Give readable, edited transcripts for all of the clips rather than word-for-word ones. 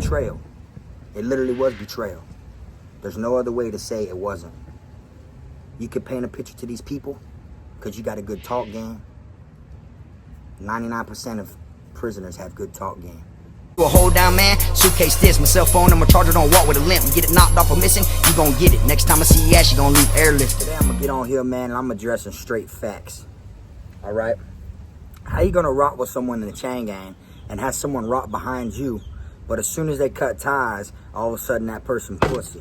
betrayal. It literally was betrayal. There's no other way to say it wasn't. You could paint a picture to these people because you got a good talk game. 99% of prisoners have good talk game. A hold down man, suitcase this, my cell phone and my charger don't walk with a limp. You get it knocked off or missing, you gon' get it. Next time I see you ass, you gon' leave airlifted. Today I'm gonna get on here, man, and I'm addressing straight facts. All right? How you gonna rock with someone in the chain gang and have someone rock behind you, but as soon as they cut ties, all of a sudden that person pussy?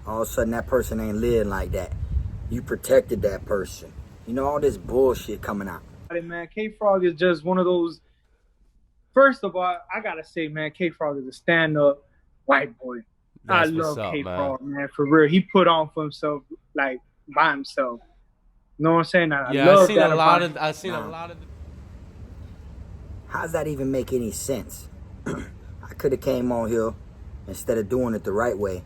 All of a sudden that person ain't living like that. You protected that person. You know, all this bullshit coming out. Man, K-Frog is just one of those. First of all, I gotta say, man, K-Frog is a stand-up white boy. That's I love up, K-Frog, man, for real. He put on for himself, like, by himself. You know what I'm saying? I've seen a lot of. How does that even make any sense? I could have came on here instead of doing it the right way,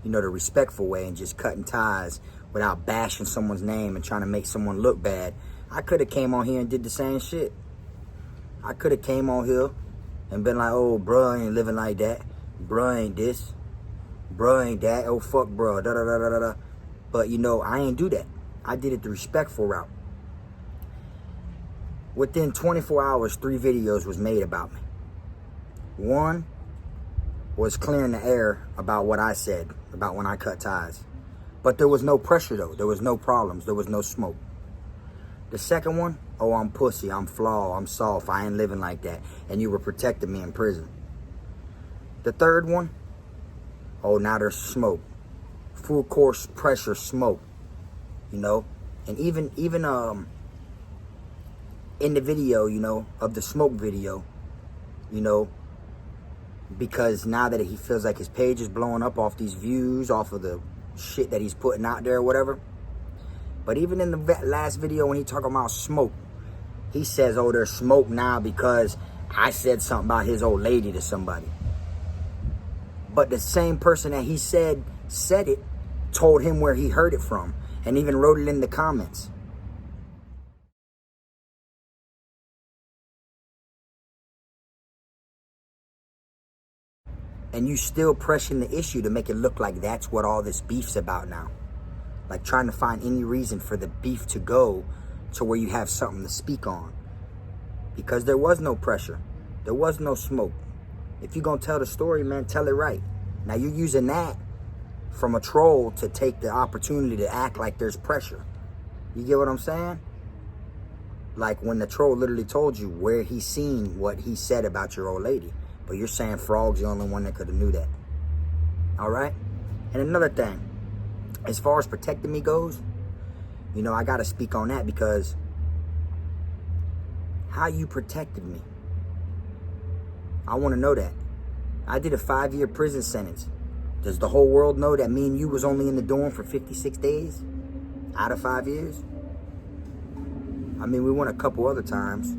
you know, the respectful way, and just cutting ties without bashing someone's name and trying to make someone look bad. I could have came on here and did the same shit. I could have came on here and been like, oh, bruh ain't living like that. Bruh ain't this. Bruh ain't that. Oh, fuck bruh. Da da da da da da. But, you know, I ain't do that. I did it the respectful route. Within 24 hours, 3 videos was made about me. One was clearing the air about what I said, about when I cut ties. But there was no pressure, though. There was no problems. There was no smoke. The second one, oh, I'm pussy, I'm flawed, I'm soft, I ain't living like that. And you were protecting me in prison. The third one, oh, now there's smoke. Full course pressure smoke, you know? And even in the video, you know, of the smoke video, you know, because now that he feels like his page is blowing up off these views, off of the shit that he's putting out there or whatever. But even in the last video when he talking about smoke, he says, oh, there's smoke now because I said something about his old lady to somebody. But the same person that he said it, told him where he heard it from and even wrote it in the comments. And you still pressing the issue to make it look like that's what all this beef's about now. Like trying to find any reason for the beef to go to where you have something to speak on. Because there was no pressure. There was no smoke. If you're going to tell the story, man, tell it right. Now you're using that from a troll to take the opportunity to act like there's pressure. You get what I'm saying? Like when the troll literally told you where he seen what he said about your old lady. But you're saying Frog's the only one that could have knew that. All right? And another thing. As far as protecting me goes, you know, I got to speak on that because how you protected me, I want to know that. I did a 5-year prison sentence. Does the whole world know that me and you was only in the dorm for 56 days out of 5 years? I mean, we went a couple other times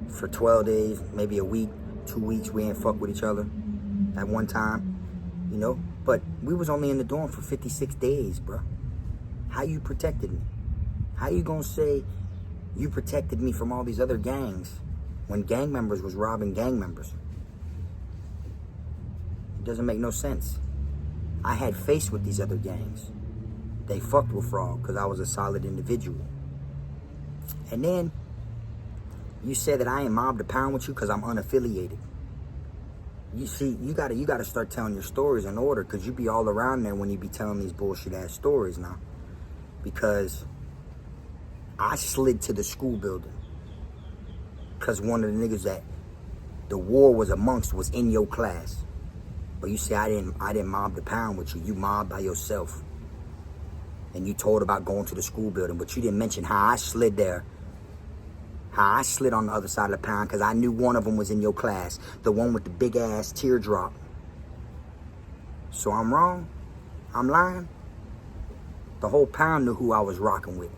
for 12 days, maybe a week, 2 weeks. We ain't fuck with each other at one time, you know? But we was only in the dorm for 56 days, bro. How you protected me? How you gonna say you protected me from all these other gangs when gang members was robbing gang members? It doesn't make no sense. I had face with these other gangs. They fucked with Frog because I was a solid individual. And then you said that I ain't mobbed a pound with you because I'm unaffiliated. You see, you gotta start telling your stories in order, because you be all around there when you be telling these bullshit ass stories now. Because I slid to the school building because one of the niggas that the war was amongst was in your class. But you say I didn't mob the pound with you. You mobbed by yourself. And you told about going to the school building, but you didn't mention how I slid there. How I slid on the other side of the pound because I knew one of them was in your class. The one with the big ass teardrop. So I'm wrong? I'm lying? The whole pound knew who I was rocking with.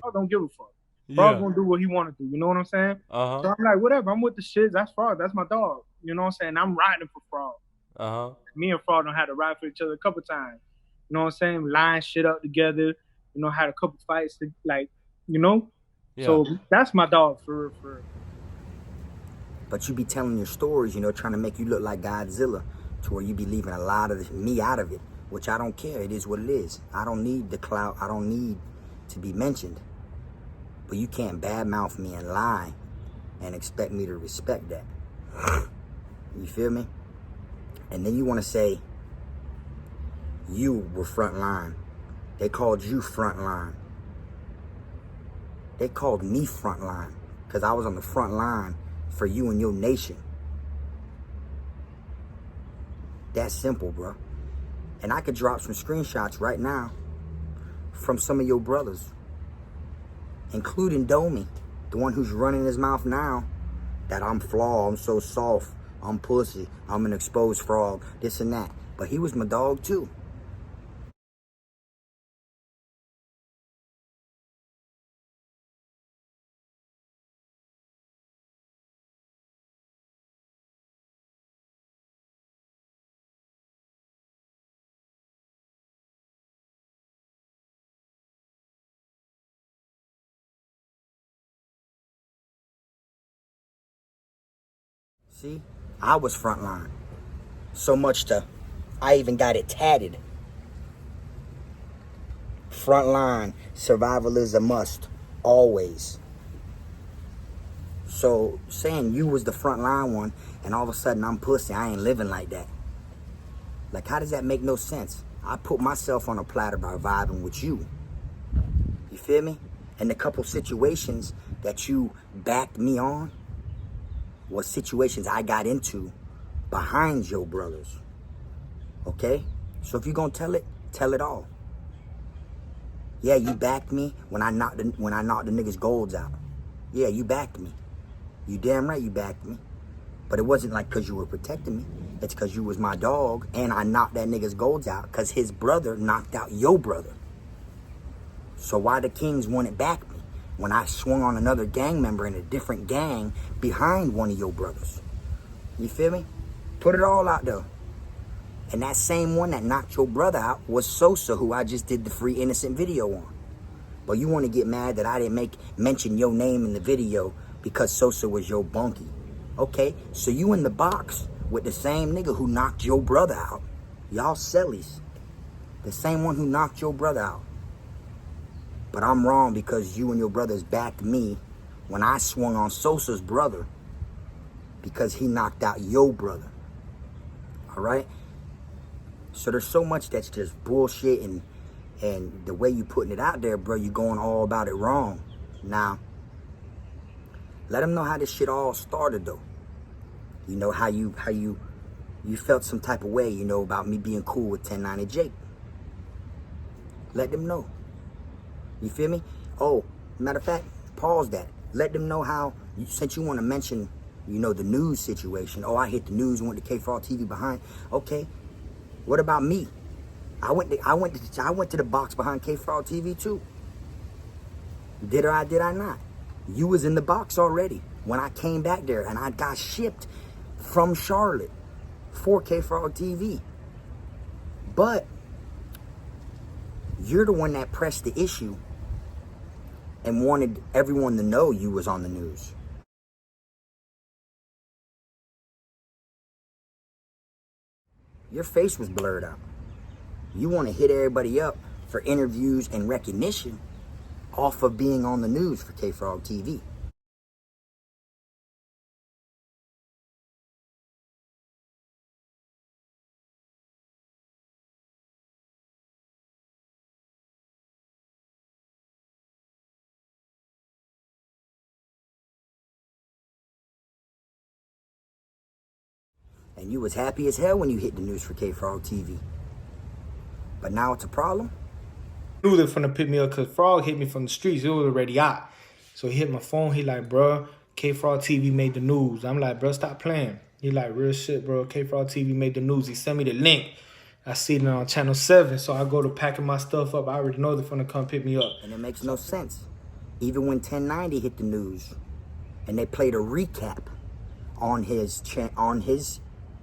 I don't give a fuck. Yeah. Frog gonna do what he wanna do. You know what I'm saying? Uh-huh. So I'm like, whatever. I'm with the shits. That's Frog. That's my dog. You know what I'm saying? I'm riding for Frog. Uh-huh. Me and Frog done had to ride for each other a couple times. You know what I'm saying? Line shit up together. You know, had a couple fights. Like, you know? Yeah. So that's my dog for real. But you be telling your stories, you know, trying to make you look like Godzilla, to where you be leaving a lot of me out of it, which I don't care. It is what it is. I don't need the clout. I don't need to be mentioned. But you can't badmouth me and lie and expect me to respect that. You feel me? And then you want to say you were frontline. They called you frontline. They called me frontline because I was on the front line for you and your nation. That's simple, bro. And I could drop some screenshots right now from some of your brothers, including Domi, the one who's running his mouth now, that I'm flawed, I'm so soft, I'm pussy, I'm an exposed frog, this and that. But he was my dog too. See, I was frontline. So much I even got it tatted. Frontline, survival is a must, always. So saying you was the frontline one and all of a sudden I'm pussy, I ain't living like that. Like, how does that make no sense? I put myself on a platter by vibing with you. You feel me? And the couple situations that you backed me on was situations I got into behind your brothers. Okay? So if you're gonna tell it all. Yeah, you backed me when I knocked the niggas' golds out. Yeah, you backed me. You damn right you backed me. But it wasn't like because you were protecting me. It's because you was my dog and I knocked that nigga's golds out because his brother knocked out your brother. So why the Kings wouldn't back me when I swung on another gang member in a different gang behind one of your brothers? You feel me? Put it all out there. And that same one that knocked your brother out was Sosa, who I just did the Free Innocent video on. But you want to get mad that I didn't mention your name in the video because Sosa was your bunkie. Okay, so you in the box with the same nigga who knocked your brother out. Y'all sellies. The same one who knocked your brother out. But I'm wrong because you and your brothers backed me when I swung on Sosa's brother because he knocked out your brother. All right? So there's so much that's just bullshit, and the way you putting it out there, bro, you going all about it wrong. Now, let them know how this shit all started, though. You know, how you felt some type of way, you know, about me being cool with 1090 Jake. Let them know. You feel me? Oh, matter of fact, pause that. Let them know how, since you want to mention, you know, the news situation. Oh, I hit the news and went to KfrogTv behind. Okay. What about me? I went to the box behind KfrogTv too. Did I not? You was in the box already when I came back there, and I got shipped from Charlotte for KfrogTv. But you're the one that pressed the issue and wanted everyone to know you was on the news. Your face was blurred out. You want to hit everybody up for interviews and recognition off of being on the news for KfrogTv. And you was happy as hell when you hit the news for KfrogTv. But now it's a problem? Knew they finna pick me up because Frog hit me from the streets. It was already out. So he hit my phone. He like, bro, KfrogTv made the news. I'm like, bro, stop playing. He like, real shit, bro. KfrogTv made the news. He sent me the link. I see it on channel 7. So I go to packing my stuff up. I already know they're finna come pick me up. And it makes no sense. Even when 1090 hit the news and they played a recap on his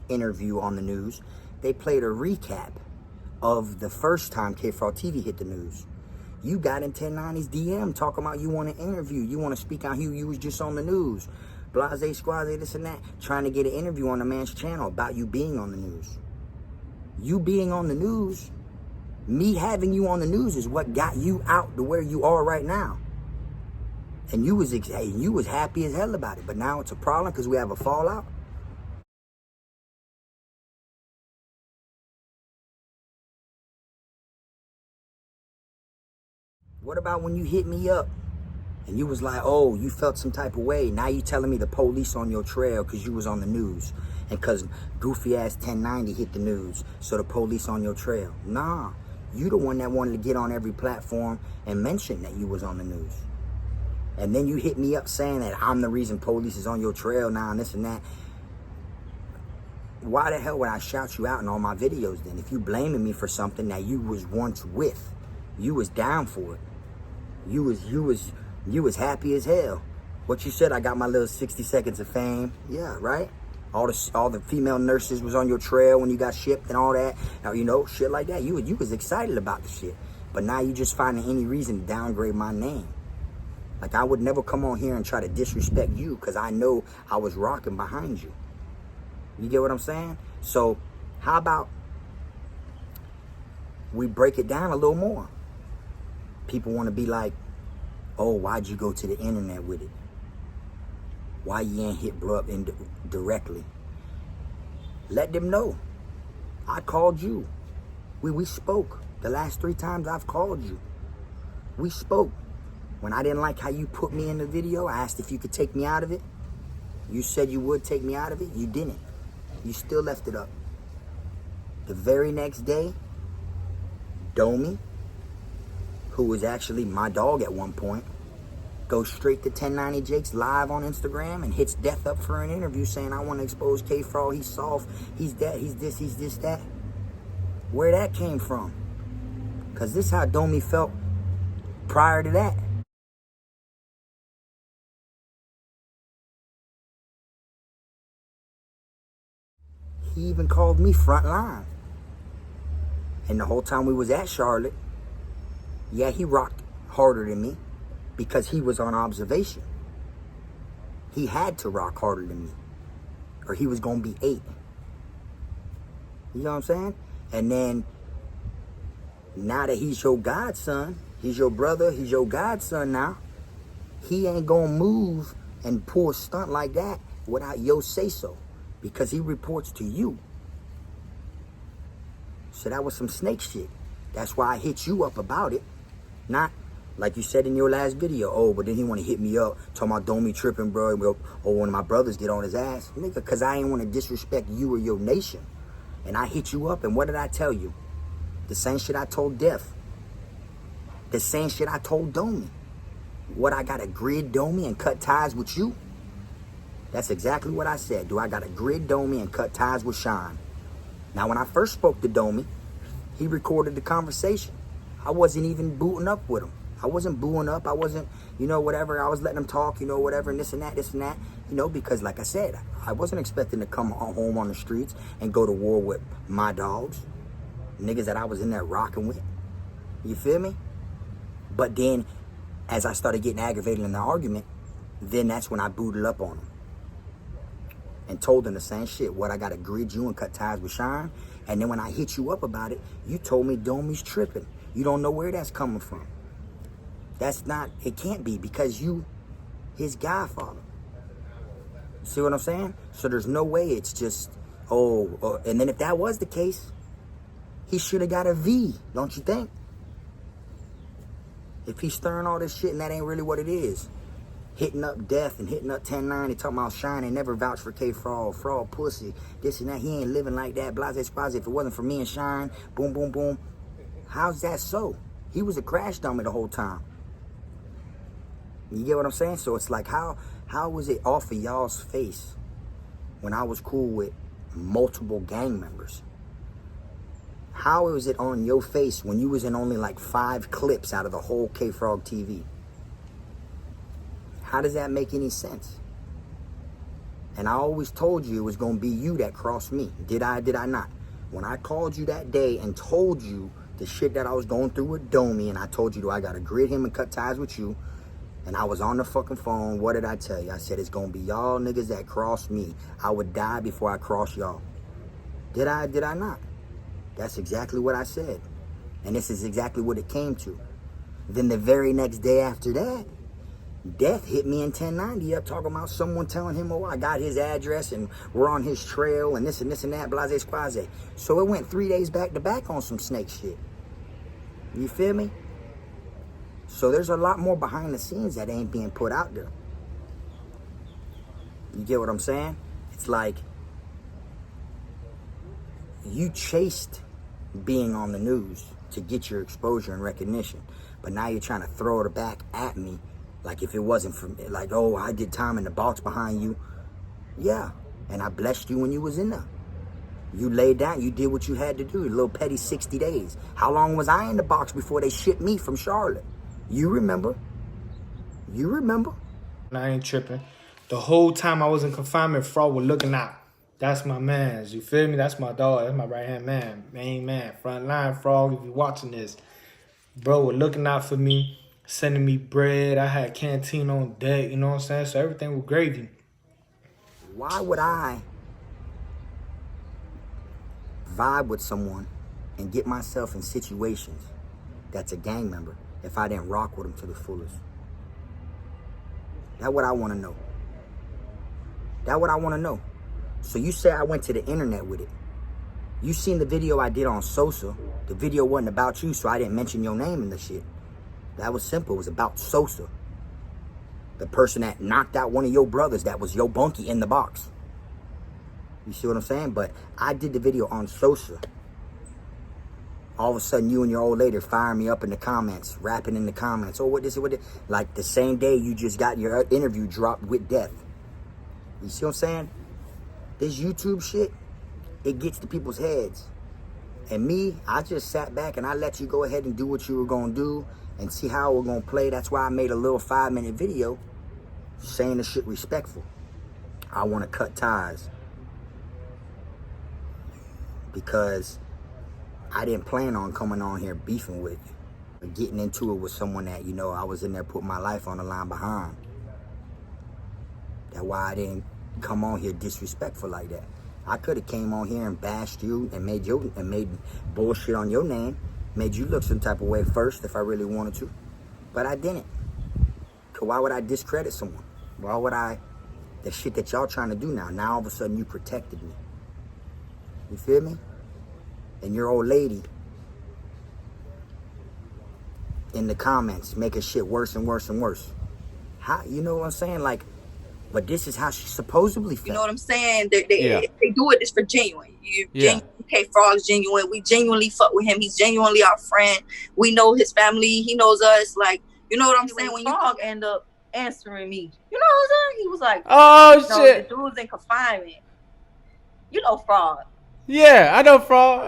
interview on the news, they played a recap of the first time KfrogTv hit the news. You got in 1090's DM talking about you want to interview, you want to speak out here, you was just on the news. blase, squaze, this and that, trying to get an interview on the man's channel about you being on the news. You being on the news, me having you on the news is what got you out to where you are right now. And you was happy as hell about it. But now it's a problem because we have a fallout. What about when you hit me up and you was like, oh, you felt some type of way. Now you telling me the police on your trail because you was on the news. And because goofy ass 1090 hit the news. So the police on your trail. Nah, you the one that wanted to get on every platform and mention that you was on the news. And then you hit me up saying that I'm the reason police is on your trail now and this and that. Why the hell would I shout you out in all my videos then? If you blaming me for something that you was once with, you was down for it. You was happy as hell. What you said, I got my little 60 seconds of fame. Yeah, right? All the female nurses was on your trail when you got shipped and all that. Now, you know, shit like that. You was excited about the shit. But now you just finding any reason to downgrade my name. Like, I would never come on here and try to disrespect you because I know I was rocking behind you. You get what I'm saying? So, how about we break it down a little more? People want to be like, oh, why'd you go to the internet with it? Why you ain't hit bro up directly? Let them know. I called you. We spoke. The last 3 times I've called you. We spoke. When I didn't like how you put me in the video, I asked if you could take me out of it. You said you would take me out of it. You didn't. You still left it up. The very next day, Domi, who was actually my dog at one point, goes straight to 1090 Jake's live on Instagram and hits Death up for an interview saying, I want to expose K-Frog, he's soft, he's that, he's this, that. Where that came from? Because this is how Domi felt prior to that. He even called me front line. And the whole time we was at Charlotte, yeah, he rocked harder than me because he was on observation. He had to rock harder than me or he was going to be 8. You know what I'm saying? And then now that he's your godson, he's your brother, he's your godson now, he ain't going to move and pull a stunt like that without your say-so because he reports to you. So that was some snake shit. That's why I hit you up about it. Not like you said in your last video, oh, but then he want to hit me up, talking about Domi tripping, bro, or one of my brothers get on his ass. Nigga, because I ain't want to disrespect you or your nation. And I hit you up, and what did I tell you? The same shit I told Def. The same shit I told Domi. What, I got to grid Domi and cut ties with you? That's exactly what I said. Do I got to grid Domi and cut ties with Shyne? Now, when I first spoke to Domi, he recorded the conversation. I wasn't even booting up with him. I wasn't booing up. I wasn't, whatever. I was letting him talk, whatever, and this and that, because like I said, I wasn't expecting to come home on the streets and go to war with my dogs, niggas that I was in there rocking with. You feel me? But then, as I started getting aggravated in the argument, then that's when I booted up on him and told him the same shit. What, I got to grid you and cut ties with Shyne? And then when I hit you up about it, you told me Domi's tripping. You don't know where that's coming from. That's not, it can't be because you, his godfather. See what I'm saying? So there's no way it's just, and then if that was the case, he should have got a V, don't you think? If he's stirring all this shit and that ain't really what it is. Hitting up Death and hitting up 1090, talking about Shyne, they never vouched for K-Frog, fraud pussy, this and that. He ain't living like that, blase squaze. If it wasn't for me and Shyne, boom, boom, boom. How's that so? He was a crash dummy the whole time. You get what I'm saying? So it's like, how was it off of y'all's face when I was cool with multiple gang members? How was it on your face when you was in only like 5 clips out of the whole KfrogTv? How does that make any sense? And I always told you it was going to be you that crossed me. Did I not? When I called you that day and told you the shit that I was going through with Domi, and I told you, I got to grid him and cut ties with you, And I was on the fucking phone. What did I tell you? I said, it's gonna be y'all niggas that cross me. I would die before I cross y'all. Did I not? That's exactly what I said. And this is exactly what it came to. Then the very next day after that, Death hit me in 1090 up talking about someone telling him, oh, I got his address and we're on his trail and this and that, blase squaze. So it went 3 days back to back on some snake shit. You feel me? So there's a lot more behind the scenes that ain't being put out there. You get what I'm saying? It's like you chased being on the news to get your exposure and recognition, but now you're trying to throw it back at me like if it wasn't for me, like, oh, I did time in the box behind you. Yeah, and I blessed you when you was in there. You laid down, you did what you had to do, a little petty 60 days. How long was I in the box before they shipped me from Charlotte? You remember? You remember? I ain't tripping. The whole time I was in confinement, Frog was looking out. That's my mans. You feel me? That's my dog. That's my right-hand man. Main man. Front line, Frog, if you're watching this. Bro was looking out for me, sending me bread. I had canteen on deck, you know what I'm saying? So everything was gravy. Why would I vibe with someone and get myself in situations that's a gang member if I didn't rock with them to the fullest? That's what I want to know. That's what I want to know. So you say I went to the internet with it. You seen the video I did on Sosa. The video wasn't about you, so I didn't mention your name in the shit. That was simple. It was about Sosa. The person that knocked out one of your brothers that was your bunkie in the box. You see what I'm saying? But I did the video on Sosa. All of a sudden, you and your old lady firing me up in the comments, rapping in the comments. Oh, what this, what this. Like the same day you just got your interview dropped with Death. You see what I'm saying? This YouTube shit, it gets to people's heads. And me, I just sat back and I let you go ahead and do what you were going to do and see how we're going to play. That's why I made a little 5-minute video saying the shit respectful. I want to cut ties. Because I didn't plan on coming on here beefing with you. Or getting into it with someone that, you know, I was in there putting my life on the line behind. That's why I didn't come on here disrespectful like that. I could have came on here and bashed you and made bullshit on your name, made you look some type of way first if I really wanted to, but I didn't. Cause why would I discredit someone? Why would I? The shit that y'all trying to do now. Now all of a sudden you protected me. You feel me? And your old lady in the comments making shit worse and worse and worse. How? You know what I'm saying? Like. But this is how she supposedly felt. You know what I'm saying? They do it. It's for genuine. KFrog's genuine. We genuinely fuck with him. He's genuinely our friend. We know his family. He knows us. Like, you know what I'm saying? When Frog end up answering me, you know what I'm saying? He was like, "Oh shit, the dude's in confinement." You know Frog. Yeah, I know Frog.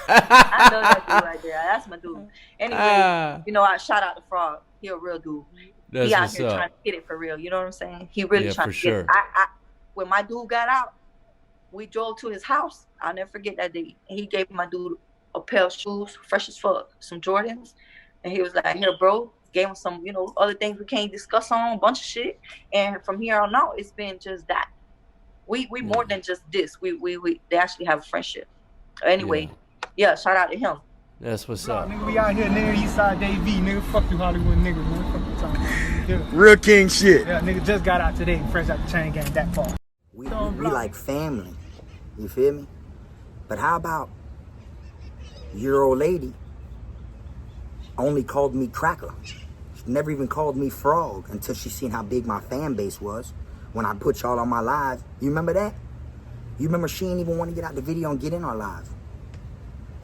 I know that dude right there. That's my dude. Anyway, you know, I shout out to Frog. He a real dude. That's he out here trying to get it for real. You know what I'm saying? He really trying to get it. When my dude got out, we drove to his house. I'll never forget that day. And he gave my dude a pair of shoes, fresh as fuck, some Jordans. And he was like, here, bro. Gave him some, you know, other things we can't discuss on, a bunch of shit. And from here on out, it's been just that. We more than just this. They actually have a friendship. Anyway, yeah, shout out to him. That's what's up. Nigga, we out here, nigga, Eastside Dave V, nigga, fuck you Hollywood nigga, man. Fuck you talking about. Real king shit. Yeah, nigga just got out today, fresh out the chain gang that far. We like family, you feel me? But how about your old lady only called me Cracker? She never even called me Frog until she seen how big my fan base was when I put y'all on my live. You remember that? You remember she didn't even want to get out the video and get in our live.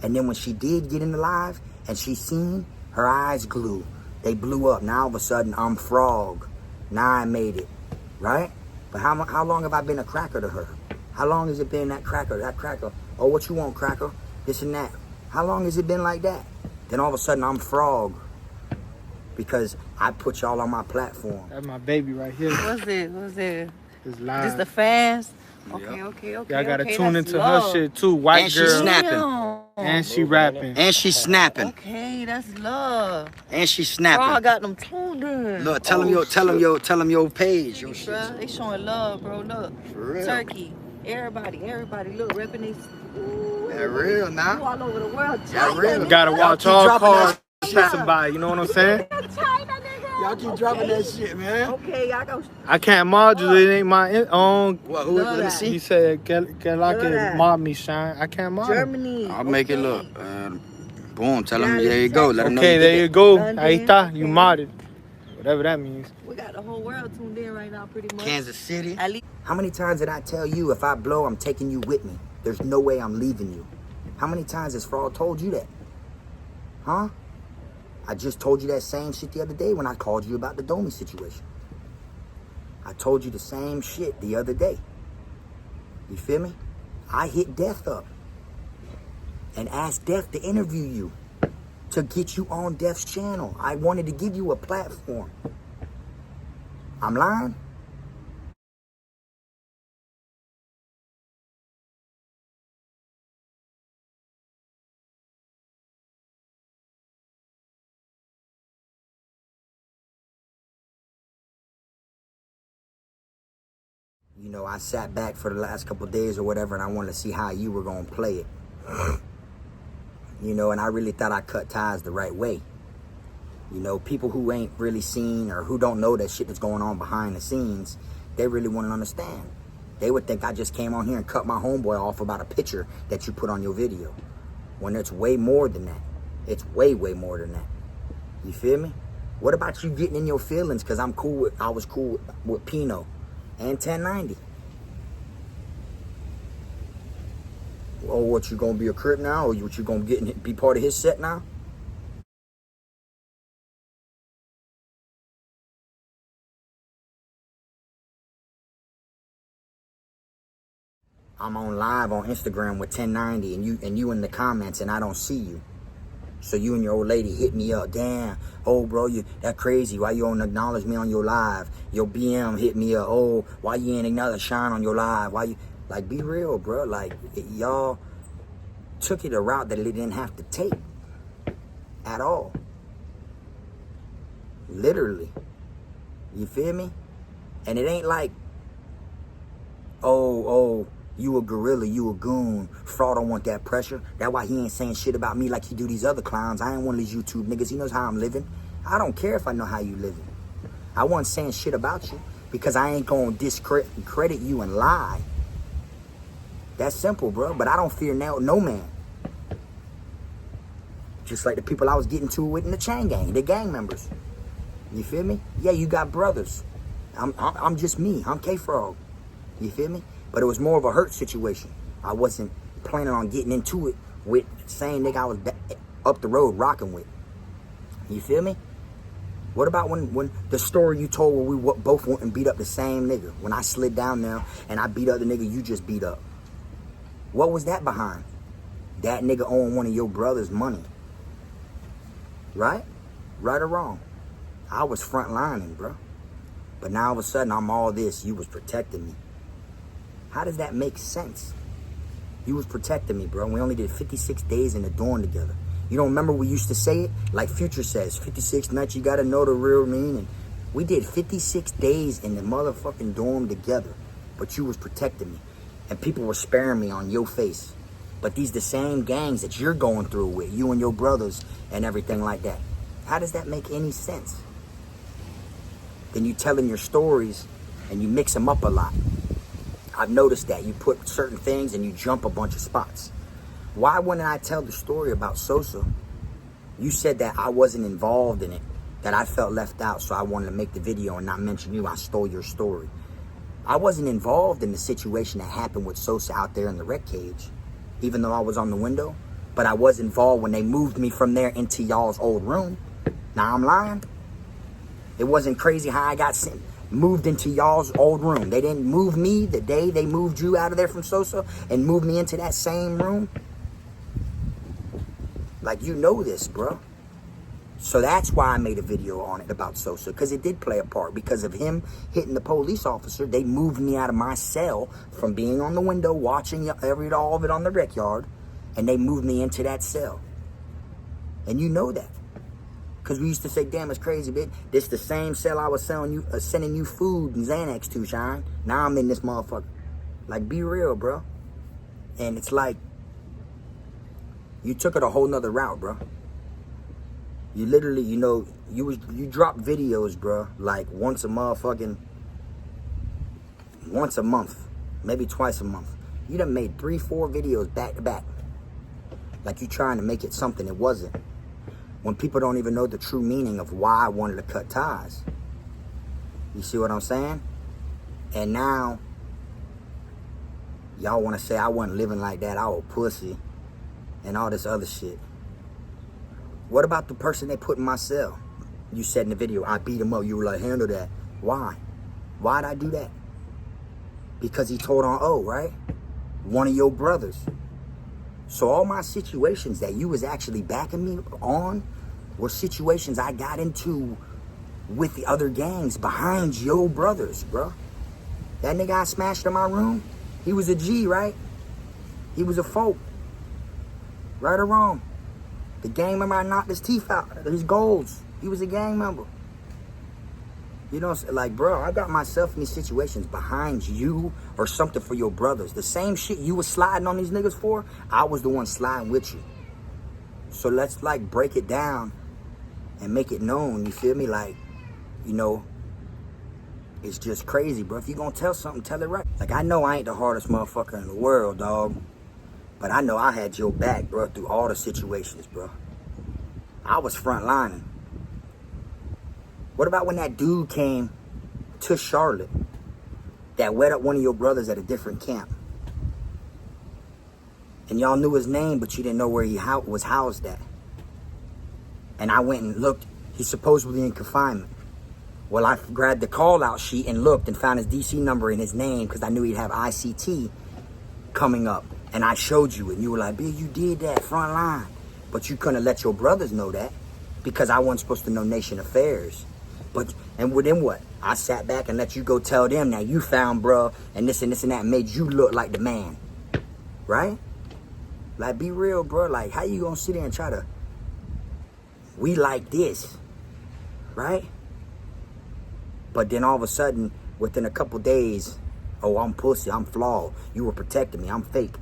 And then when she did get in the live and she seen, her eyes glue. They blew up. Now all of a sudden I'm Frog. Now I made it, right? But how long have I been a cracker to her? How long has it been that cracker? Oh, what you want, cracker? This and that. How long has it been like that? Then all of a sudden I'm Frog. Because I put y'all on my platform. That's my baby right here. What's it? It's live. Just the fans? Okay. I gotta tune into her shit too. White and girl. She's snapping. And she rapping. And she snapping. Okay, that's love. And she Bro, I snapping. got them tuned in. Look, tell them your page. Your shit. Bro, they showing love, bro. Look. For real. Turkey. Everybody, look, repping these. That real You now. all over the world. That real. Gotta watch keep all dropping cars. that Shit somebody, you know what I'm saying? Y'all keep dropping that shit, man. Okay, I go. I can't modulate. It ain't my own. What? Who? Let me He see. said, "Can I Look can at mob me, Shyne? I can't mob." Germany. I'll make it look. Boom. Tell them Yeah, there you go. Let them know. Okay, you there did you it. go. London, Ahí está. You okay. modded. Whatever that means. We got the whole world tuned in right now, pretty much. Kansas City. At least. How many times did I tell you if I blow, I'm taking you with me? There's no way I'm leaving you. How many times has Frog told you that? Huh? I just told you that same shit the other day when I called you about the Domi situation. I told you the same shit the other day. You feel me? I hit Death up and asked Death to interview you, to get you on Death's channel. I wanted to give you a platform. I'm lying? You know, I sat back for the last couple of days or whatever, and I wanted to see how you were going to play it. You know, and I really thought I cut ties the right way. You know, people who ain't really seen or who don't know that shit that's going on behind the scenes, they really want to understand. They would think I just came on here and cut my homeboy off about a picture that you put on your video. When it's way more than that. It's way, way more than that. You feel me? What about you getting in your feelings because I was cool with Pino and 1090? Oh, what, you gonna be a Crip now? Or what, you gonna be part of his set now? I'm on live on Instagram with 1090 and you in the comments and I don't see you. So you and your old lady hit me up. Damn, oh bro, that crazy. Why you don't acknowledge me on your live? Your BM hit me up. Oh, why you ain't acknowledge Shyne on your live? Why you, like, be real, bro. Like, y'all took it a route that it didn't have to take at all. Literally. You feel me? And it ain't like, oh, you a gorilla, you a goon. Fraud don't want that pressure. That's why he ain't saying shit about me like he do these other clowns. I ain't one of these YouTube niggas. He knows how I'm living. I don't care if I know how you living. I wasn't saying shit about you because I ain't gonna discredit you and lie. That's simple, bro. But I don't fear no man. Just like the people I was getting to with in the chain gang, the gang members. You feel me? Yeah, you got brothers. I'm just me. I'm KFrog. You feel me? But it was more of a hurt situation. I wasn't planning on getting into it with the same nigga I was up the road rocking with. You feel me? What about when the story you told where we both went and beat up the same nigga? When I slid down there and I beat up the nigga you just beat up. What was that behind? That nigga owing one of your brother's money. Right? Right or wrong? I was frontlining, bro. But now all of a sudden I'm all this. You was protecting me. How does that make sense? You was protecting me, bro. We only did 56 days in the dorm together. You don't remember we used to say it? Like Future says, 56 nights, you gotta know the real meaning. We did 56 days in the motherfucking dorm together. But you was protecting me. And people were sparing me on your face. But these the same gangs that you're going through with, you and your brothers and everything like that. How does that make any sense? Then you telling your stories and you mix them up a lot. I've noticed that. You put certain things and you jump a bunch of spots. Why wouldn't I tell the story about Sosa? You said that I wasn't involved in it, that I felt left out, so I wanted to make the video and not mention you. I stole your story. I wasn't involved in the situation that happened with Sosa out there in the rec cage, even though I was on the window. But I was involved when they moved me from there into y'all's old room. Now I'm lying. It wasn't crazy how I got moved into y'all's old room. They didn't move me the day they moved you out of there from Sosa and moved me into that same room. Like, you know this, bro. So that's why I made a video on it about Sosa, because it did play a part. Because of him hitting the police officer, they moved me out of my cell from being on the window watching all of it on the rec yard And they moved me into that cell. And you know that. Because we used to say, damn, it's crazy, bitch. This the same cell I was sending you food and Xanax to, Shyne. Now I'm in this motherfucker. Like, be real, bro. And it's like, you took it a whole nother route, bro. You literally, you know, you drop videos, bro, like once a month, maybe twice a month. You done made 3-4 videos back to back. Like you trying to make it something it wasn't. When people don't even know the true meaning of why I wanted to cut ties. You see what I'm saying? And now, y'all want to say I wasn't living like that, I was pussy, and all this other shit. What about the person they put in my cell? You said in the video, I beat him up. You were like, handle that. Why? Why'd I do that? Because he told on O, right? One of your brothers. So all my situations that you was actually backing me on were situations I got into with the other gangs behind your brothers, bro. That nigga I smashed in my room, he was a G, right? He was a folk. Right or wrong? The gang member I knocked his teeth out, his golds. He was a gang member. You know, like, bro, I got myself in these situations behind you or something for your brothers. The same shit you was sliding on these niggas for, I was the one sliding with you. So let's, like, break it down and make it known, you feel me? Like, you know, it's just crazy, bro. If you gonna tell something, tell it right. Like, I know I ain't the hardest motherfucker in the world, dog. But I know I had your back, bro, through all the situations, bro. I was frontlining. What about when that dude came to Charlotte that wet up one of your brothers at a different camp? And y'all knew his name, but you didn't know where he was housed at. And I went and looked. He's supposedly in confinement. Well, I grabbed the call-out sheet and looked and found his DC number and his name because I knew he'd have ICT coming up. And I showed you it. And you were like, B, you did that, front line. But you couldn't let your brothers know that because I wasn't supposed to know nation affairs. And then what? I sat back and let you go tell them that you found bruh and this and that made you look like the man. Right? Like, be real, bro. Like, how you gonna sit there and try to, we like this, right? But then all of a sudden, within a couple days, oh, I'm pussy, I'm flawed. You were protecting me, I'm fake.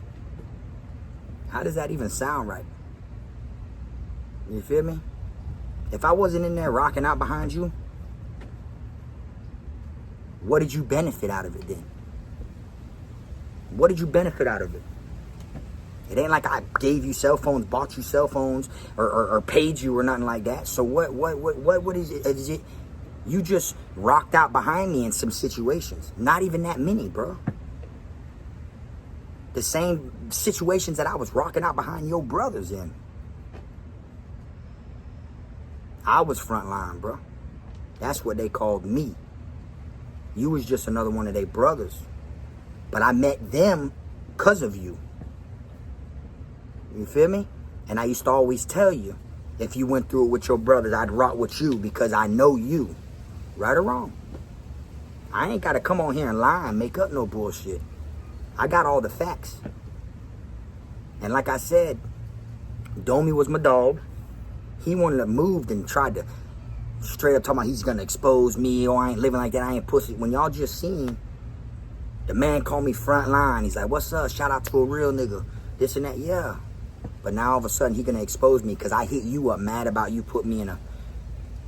How does that even sound right? You feel me? If I wasn't in there rocking out behind you, what did you benefit out of it then? What did you benefit out of it? It ain't like I gave you cell phones, bought you cell phones, or paid you or nothing like that. So what is it? Is it you just rocked out behind me in some situations? Not even that many, bro. The same situations that I was rocking out behind your brothers in. I was frontline, bro. That's what they called me. You was just another one of their brothers. But I met them because of you. You feel me? And I used to always tell you, if you went through it with your brothers, I'd rock with you because I know you. Right or wrong? I ain't got to come on here and lie and make up no bullshit. I got all the facts. And like I said, Domi was my dog. He wanted to move and tried to straight up talking about he's going to expose me, or I ain't living like that, I ain't pussy. When y'all just seen the man call me front line, he's like, what's up? Shout out to a real nigga. This and that, yeah. But now all of a sudden he gonna expose me because I hit you up mad about you put me in a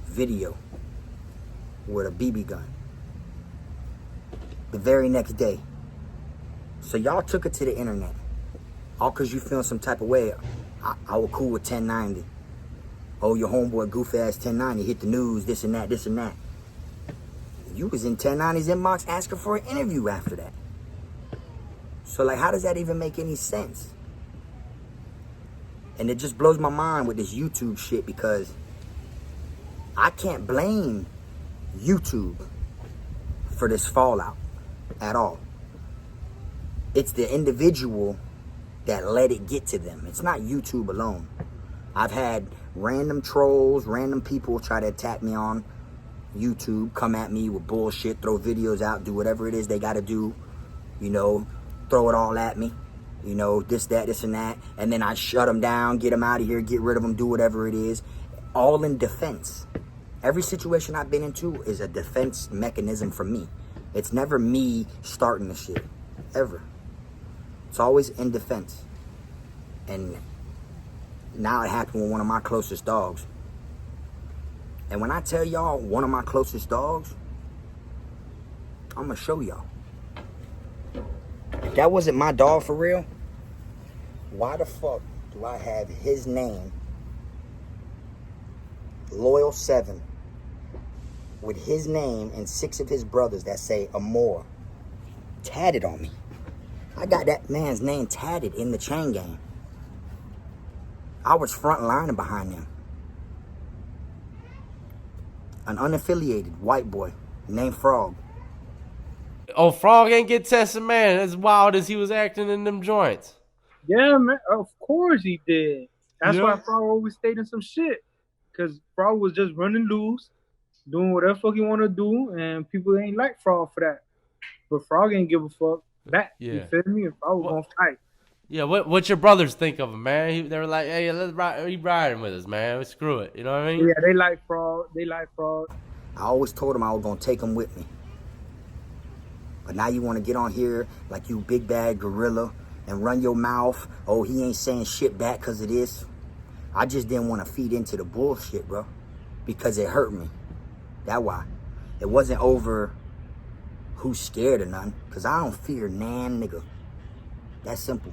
video with a BB gun. The very next day. So y'all took it to the internet. All because you feeling some type of way. I was cool with 1090. Oh, your homeboy goof ass 1090 hit the news, this and that, this and that. You was in 1090's inbox asking for an interview after that. So like, how does that even make any sense? And it just blows my mind with this YouTube shit because I can't blame YouTube for this fallout at all. It's the individual that let it get to them. It's not YouTube alone. I've had random trolls, random people try to attack me on YouTube, come at me with bullshit, throw videos out, do whatever it is they got to do, you know, throw it all at me. You know, this, that, this, and that. And then I shut them down, get them out of here, get rid of them, do whatever it is. All in defense. Every situation I've been into is a defense mechanism for me. It's never me starting the shit. Ever. It's always in defense. And now it happened with one of my closest dogs. And when I tell y'all one of my closest dogs, I'm going to show y'all. If that wasn't my dog for real, why the fuck do I have his name, Loyal 7, with his name and 6 of his brothers that say Amor tatted on me? I got that man's name tatted in the chain gang. I was front lining behind them. An unaffiliated white boy named Frog. Oh, Frog ain't get tested, man. As wild as he was acting in them joints. Yeah, man. Of course he did. That's Yeah. why Frog always stayed in some shit. Because Frog was just running loose, doing whatever fuck he want to do, and people ain't like Frog for that. But Frog ain't give a fuck back. Yeah. You feel me? And Frog was going to fight. Yeah, what your brothers think of him, man? They were like, hey, let's ride. He riding with us, man. Screw it. You know what I mean? Yeah, they like Frog. They like Frog. I always told him I was going to take him with me. But now you want to get on here like you big bad gorilla and run your mouth. Oh, he ain't saying shit back because of this. I just didn't want to feed into the bullshit, bro. Because it hurt me. That why. It wasn't over who's scared or nothing. Because I don't fear nan nigga. That's simple.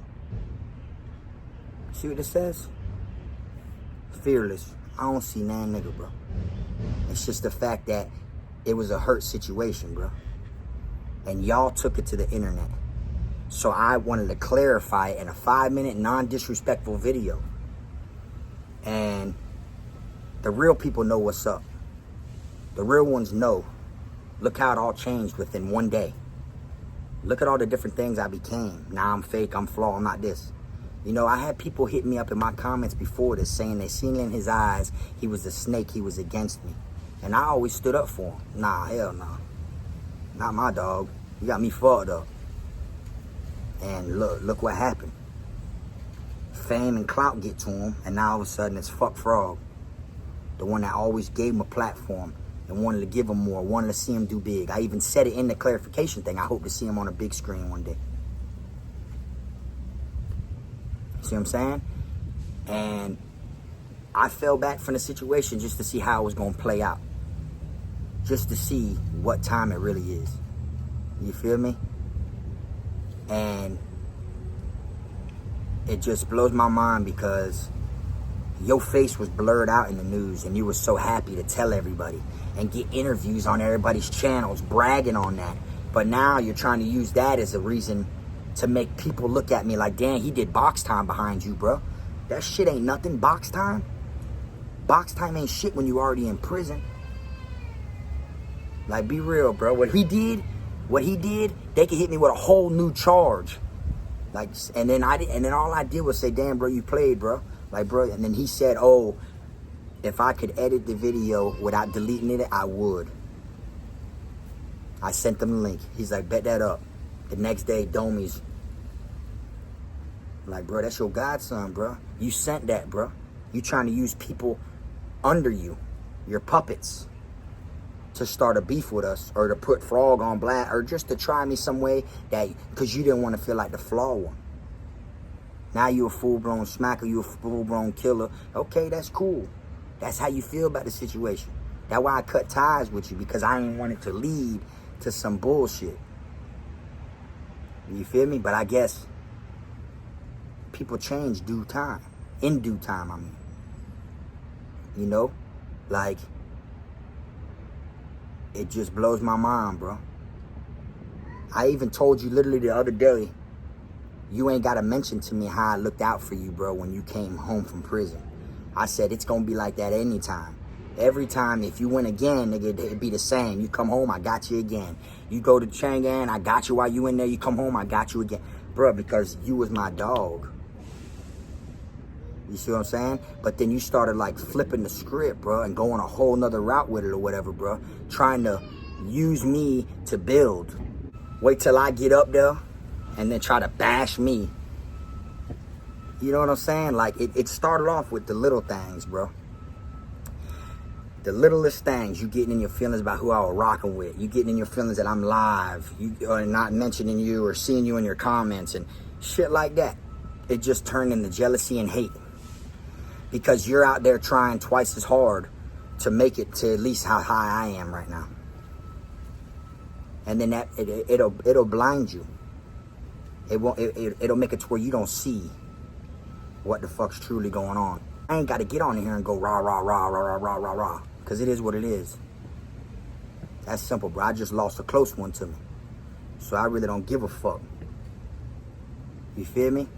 See what it says? Fearless. I don't see nan nigga, bro. It's just the fact that it was a hurt situation, bro. And y'all took it to the internet. So I wanted to clarify it in a 5-minute non-disrespectful video. And the real people know what's up. The real ones know. Look how it all changed within one day. Look at all the different things I became. Now I'm fake, I'm flawed, I'm not this. You know, I had people hit me up in my comments before this saying they seen in his eyes he was a snake, he was against me. And I always stood up for him. Nah, hell no. Not my dog. You got me fucked up. And look what happened. Fame and clout get to him, and now all of a sudden it's fuck Frog. The one that always gave him a platform and wanted to give him more, wanted to see him do big. I even said it in the clarification thing. I hope to see him on a big screen one day. See what I'm saying? And I fell back from the situation just to see how it was going to play out. Just to see what time it really is. You feel me? And it just blows my mind because your face was blurred out in the news and you were so happy to tell everybody and get interviews on everybody's channels bragging on that. But now you're trying to use that as a reason to make people look at me like, damn, he did box time behind you, bro. That shit ain't nothing. Box time? Box time ain't shit when you already in prison. Like, be real, bro. What he did, they could hit me with a whole new charge. Like, and then all I did was say, damn, bro, you played, bro. Like, bro, and then he said, oh, if I could edit the video without deleting it, I would. I sent them the link. He's like, bet that up. The next day, Domi's like, bro, that's your godson, bro. You sent that, bro. You trying to use people under you, your puppets, to start a beef with us or to put Frog on blast or just to try me some way that, because you didn't want to feel like the flaw one. Now you a full-blown smacker, you a full-blown killer. Okay, that's cool. That's how you feel about the situation. That's why I cut ties with you, because I didn't want it to lead to some bullshit. You feel me? But I guess people change due time. In due time, I mean. You know? Like, it just blows my mind, bro. I even told you literally the other day, you ain't got to mention to me how I looked out for you, bro, when you came home from prison. I said, it's going to be like that anytime. Every time, if you win again, nigga, it'd be the same. You come home, I got you again. You go to Changan, I got you while you in there. You come home, I got you again. Bro, because you was my dog. You see what I'm saying? But then you started, like, flipping the script, bro, and going a whole nother route with it or whatever, bro. Trying to use me to build. Wait till I get up there and then try to bash me You know what I'm saying? Like, it started off with the little things, bro. The littlest things. You getting in your feelings about who I was rocking with. You getting in your feelings that I'm live. You are not mentioning you or seeing you in your comments and shit like that. It just turned into jealousy and hate. Because you're out there trying twice as hard to make it to at least how high I am right now. And then that it'll blind you. It'll make it to where you don't see what the fuck's truly going on. I ain't got to get on here and go rah, rah, rah, rah, rah, rah, rah, rah. Because it is what it is. That's simple, bro. I just lost a close one to me. So I really don't give a fuck. You feel me?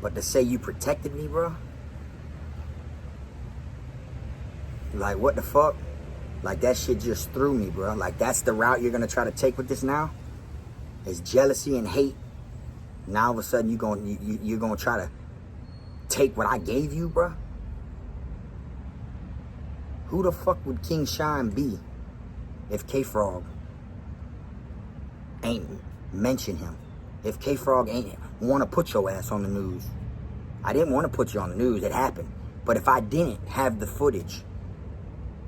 But to say you protected me, bro. Like, what the fuck? Like, that shit just threw me, bro. Like, that's the route you're going to try to take with this now? Is jealousy and hate. Now, all of a sudden, you're gonna try to take what I gave you, bro? Who the fuck would King Shyne be if K-Frog ain't mention him? If K-Frog ain't want to put your ass on the news? I didn't want to put you on the news. It happened. But if I didn't have the footage,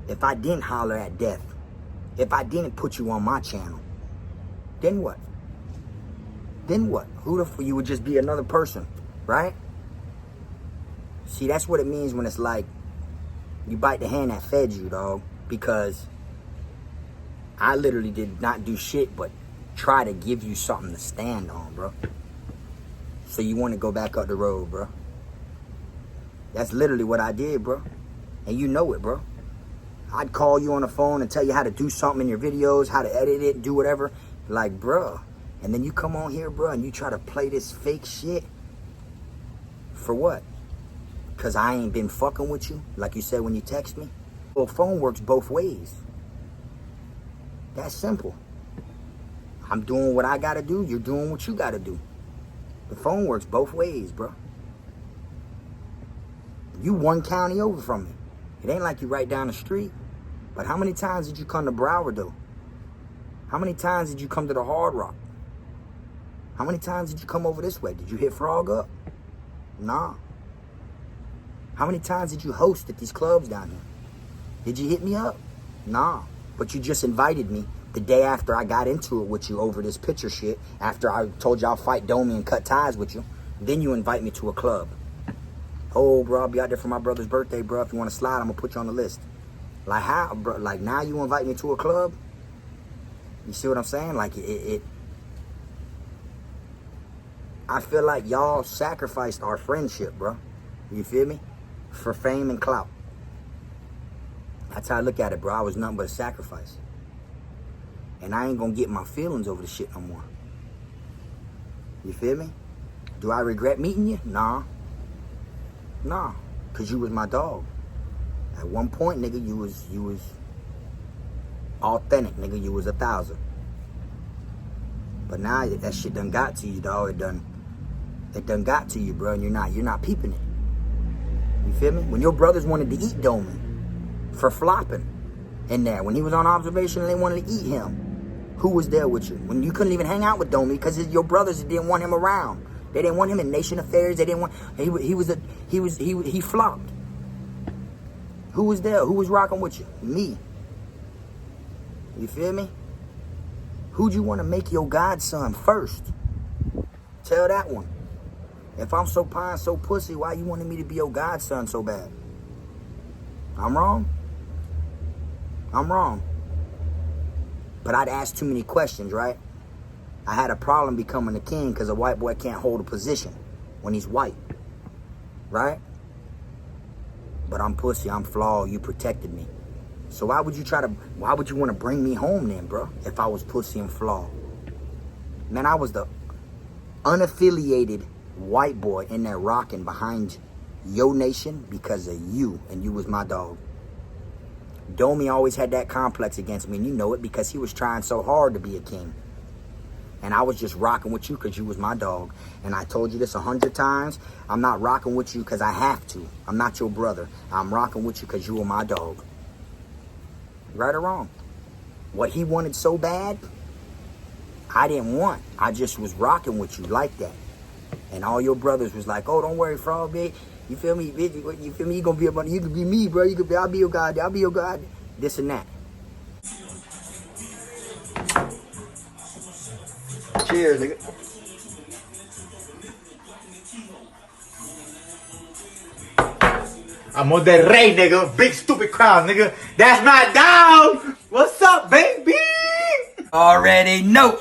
if I didn't holler at death, if I didn't put you on my channel, then what? Then what? Who the fuck? You would just be another person, right? See, that's what it means when it's like you bite the hand that fed you, dog. Because I literally did not do shit but try to give you something to stand on, bro. So you want to go back up the road, bro. That's literally what I did, bro. And you know it, bro. I'd call you on the phone and tell you how to do something in your videos, how to edit it, do whatever. Like, bro. And then you come on here, bro, and you try to play this fake shit. For what? Because I ain't been fucking with you, like you said when you text me? Well, phone works both ways. That's simple. I'm doing what I gotta do, you're doing what you gotta do. The phone works both ways, bro. You one county over from me. It ain't like you right down the street. But how many times did you come to Broward, though? How many times did you come to the Hard Rock? How many times did you come over this way? Did you hit Frog up? Nah. How many times did you host at these clubs down here? Did you hit me up? Nah. But you just invited me the day after I got into it with you over this picture shit, after I told you I'll fight Domi and cut ties with you. Then you invite me to a club. Oh, bro, I'll be out there for my brother's birthday, bro. If you want to slide, I'm going to put you on the list. Like, how, bro? Like, now you invite me to a club? You see what I'm saying? Like, I feel like y'all sacrificed our friendship, bro. You feel me? For fame and clout. That's how I look at it, bro. I was nothing but a sacrifice. And I ain't gonna get my feelings over the shit no more. You feel me? Do I regret meeting you? Nah. Nah. Cause you was my dog. At one point, nigga, you was authentic, nigga. You was 1,000. But now that shit done got to you, dog. It done got to you, bro, and you're not peeping it. You feel me? When your brothers wanted to eat Domi for flopping in there, when he was on observation and they wanted to eat him, who was there with you? When you couldn't even hang out with Domi because your brothers didn't want him around. They didn't want him in nation affairs. They didn't want he flopped. Who was there? Who was rocking with you? Me. You feel me? Who'd you want to make your godson first? Tell that one. If I'm so pine, so pussy, why you wanted me to be your godson so bad? I'm wrong? I'm wrong. But I'd ask too many questions, right? I had a problem becoming a king because a white boy can't hold a position when he's white. Right? But I'm pussy, I'm flawed, you protected me. So why would you want to bring me home then, bro? If I was pussy and flawed. Man, I was the unaffiliated white boy in there rocking behind your nation because of you, and you was my dog. Domi always had that complex against me, and you know it because he was trying so hard to be a king. And I was just rocking with you because you was my dog. And I told you this 100 times. I'm not rocking with you because I have to. I'm not your brother. I'm rocking with you because you were my dog. Right or wrong? What he wanted so bad, I didn't want. I just was rocking with you like that. And all your brothers was like, oh, don't worry, Frog, bitch. You feel me, bitch? You feel me? You gonna be you can be me, bro. You can be, I'll be your god. I'll be your god. This and that. Cheers, nigga. I'm on that Ray, nigga. Big stupid crowd, nigga. That's my dog. What's up, baby? Already know.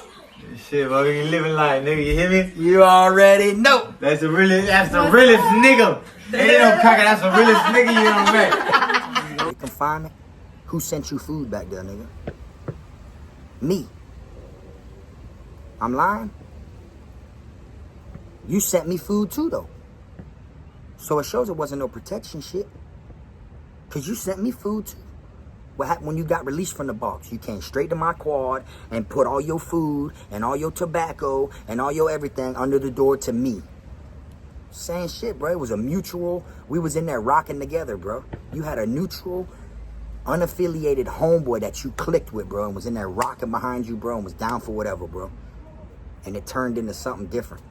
Shit, bro, you living life, nigga. You hear me? You already know. That's the realest nigga. Ain't no cracker. That's the realest nigga you ever met. You confinement? Who sent you food back there, nigga? Me. I'm lying? You sent me food too, though. So it shows it wasn't no protection shit. Because you sent me food too. What happened when you got released from the box? You came straight to my quad and put all your food and all your tobacco and all your everything under the door to me. Same shit, bro. It was a mutual. We was in there rocking together, bro. You had a neutral, unaffiliated homeboy that you clicked with, bro, and was in there rocking behind you, bro, and was down for whatever, bro. And it turned into something different.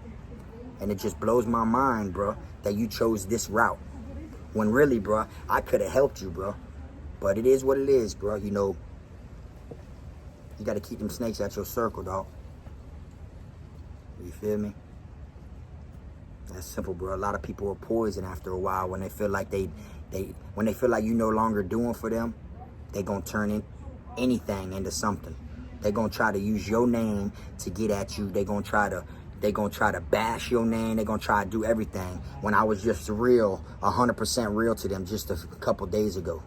And it just blows my mind, bro, that you chose this route. When really, bro, I could have helped you, bro. But it is what it is, bro. You know, you got to keep them snakes at your circle, dog. You feel me? That's simple, bro. A lot of people are poison after a while when they feel like when they feel like you no longer doing for them, they gonna turn anything into something. They gonna try to use your name to get at you. They gonna try to bash your name. They gonna try to do everything. When I was just real, 100% real to them just a couple days ago.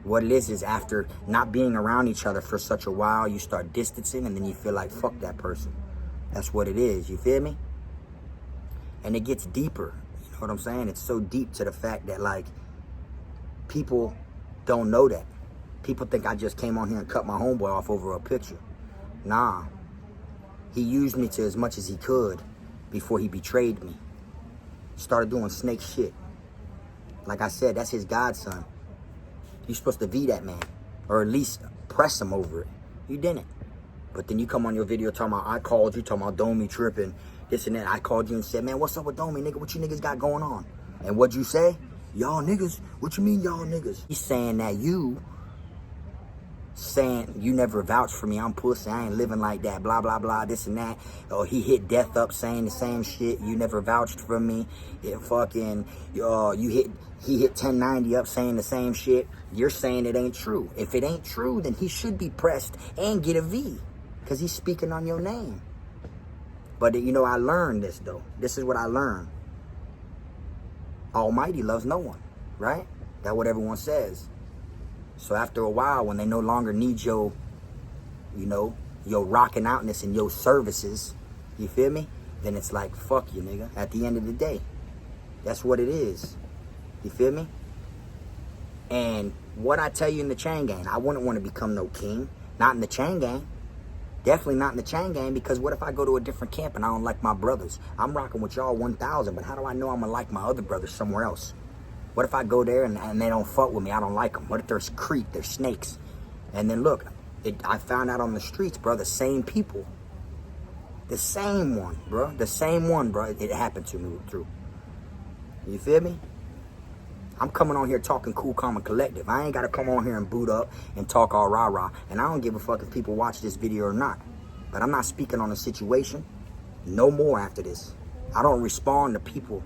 What it is after not being around each other for such a while, you start distancing and then you feel like, fuck that person. That's what it is, you feel me? And it gets deeper, you know what I'm saying? It's so deep to the fact that, like, people don't know that. People think I just came on here and cut my homeboy off over a picture. Nah. He used me to as much as he could before he betrayed me. Started doing snake shit. Like I said, that's his godson. You're supposed to be that man, or at least press him over it. You didn't. But then you come on your video talking about, I called you, talking about Domi tripping, this and that. I called you and said, man, what's up with Domi, nigga? What you niggas got going on? And what'd you say? Y'all niggas? What you mean y'all niggas? He's saying that saying you never vouched for me, I'm pussy, I ain't living like that, blah, blah, blah, this and that. Or he hit death up saying the same shit, you never vouched for me. It fucking, he hit 1090 up saying the same shit. You're saying it ain't true. If it ain't true, then he should be pressed and get a V, because he's speaking on your name. But, you know, I learned this, though. This is what I learned. Almighty loves no one, right? That's what everyone says. So after a while, when they no longer need your, you know, your rocking outness and your services, you feel me? Then it's like, fuck you, nigga. At the end of the day, that's what it is. You feel me? And what I tell you in the chain gang, I wouldn't want to become no king. Not in the chain gang. Definitely not in the chain gang, because what if I go to a different camp and I don't like my brothers? I'm rocking with y'all 1,000, but how do I know I'm going to like my other brothers somewhere else? What if I go there and they don't fuck with me? I don't like them. What if there's creep, there's snakes? And then look, I found out on the streets, bro, the same people. The same one, bro. The same one, bro. It happened to me through. You feel me? I'm coming on here talking cool, calm, and collective. I ain't got to come on here and boot up and talk all rah-rah. And I don't give a fuck if people watch this video or not. But I'm not speaking on a situation no more after this. I don't respond to people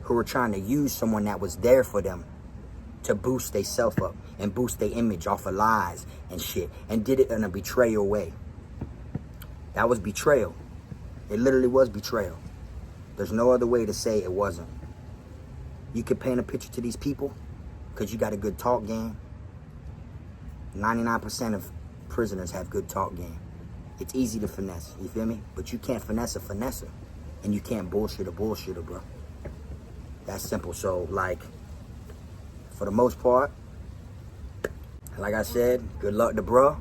who were trying to use someone that was there for them to boost their self up and boost their image off of lies and shit, and did it in a betrayal way. That was betrayal. It literally was betrayal. There's no other way to say it wasn't. You could paint a picture to these people because you got a good talk game. 99% of prisoners have good talk game. It's easy to finesse, you feel me? But you can't finesse a finesser, and you can't bullshit a bullshitter, bro. That's simple. So, like, for the most part, like I said, good luck to bruh.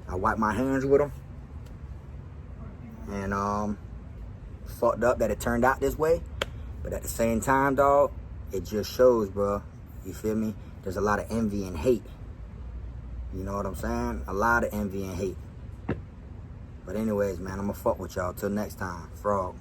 I wiped my hands with him. And, fucked up that it turned out this way. But at the same time, dog, it just shows, bro. You feel me? There's a lot of envy and hate. You know what I'm saying? A lot of envy and hate. But anyways, man, I'm gonna fuck with y'all. Till next time. Frog.